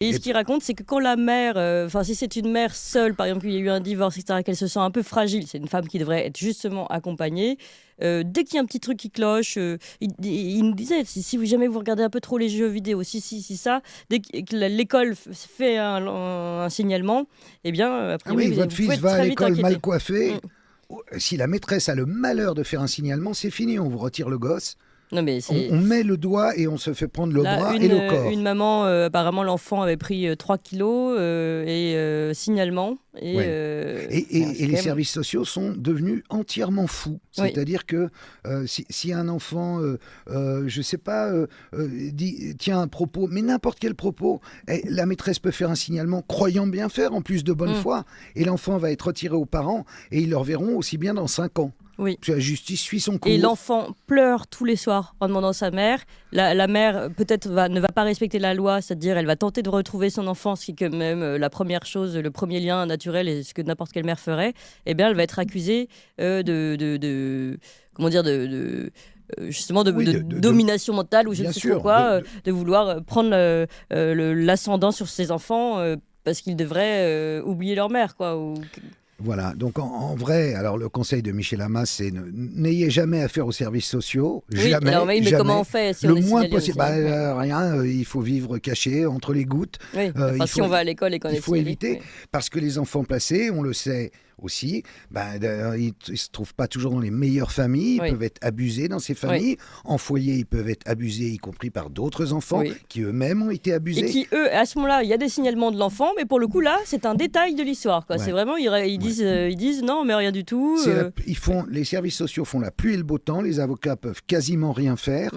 Et ce qu'il raconte, c'est que quand la mère, si c'est une mère seule, par exemple, il y a eu un divorce, etc., qu'elle se sent un peu fragile, c'est une femme qui devrait être justement accompagnée. Dès qu'il y a un petit truc qui cloche, il nous disait, si vous jamais vous regardez un peu trop les jeux vidéo, si ça, dès que l'école fait un signalement, eh bien, a Ah priori, oui, votre vous pouvez fils va à très vite l'école mal inquiéter. coiffé. Si la maîtresse a le malheur de faire un signalement, c'est fini, on vous retire le gosse. Non, mais On met le doigt et on se fait prendre le là, bras et le corps. une maman, apparemment, l'enfant avait pris 3 kilos et signalement. Ouais. C'est Et les quand même- services sociaux sont devenus entièrement fous. Oui. C'est-à-dire que si un enfant, je ne sais pas, tient un propos, mais n'importe quel propos, la maîtresse peut faire un signalement, croyant bien faire, en plus de bonne foi, et l'enfant va être retiré aux parents, et ils le reverront aussi bien dans 5 ans. Oui. Parce que la justice suit son cours. Et l'enfant pleure tous les soirs en demandant sa mère. La mère, peut-être, ne va pas respecter la loi, c'est-à-dire elle va tenter de retrouver son enfant, ce qui est quand même la première chose, le premier lien naturel et ce que n'importe quelle mère ferait. Eh bien, elle va être accusée justement de domination mentale ou je ne sais trop quoi, de vouloir prendre l'ascendant sur ses enfants parce qu'ils devraient oublier leur mère, quoi. Voilà, donc en vrai, alors le conseil de Michel Hamas, c'est n'ayez jamais affaire aux services sociaux, jamais. Alors, mais jamais. comment on fait si le on est moins signalé possible, aussi, hein. rien, il faut vivre caché entre les gouttes. Oui, si on va à l'école et qu'on est il faut signalé, éviter, oui. parce que les enfants placés, on le sait aussi, ils ne se trouvent pas toujours dans les meilleures familles, ils peuvent être abusés dans ces familles. En foyer, ils peuvent être abusés, y compris par d'autres enfants qui eux-mêmes ont été abusés. Et qui, eux, à ce moment-là, il y a des signalements de l'enfant, mais pour le coup, là, c'est un détail de l'histoire. Ouais. C'est vraiment, ils disent non, mais rien du tout. Les services sociaux font la pluie et le beau temps, les avocats peuvent quasiment rien faire.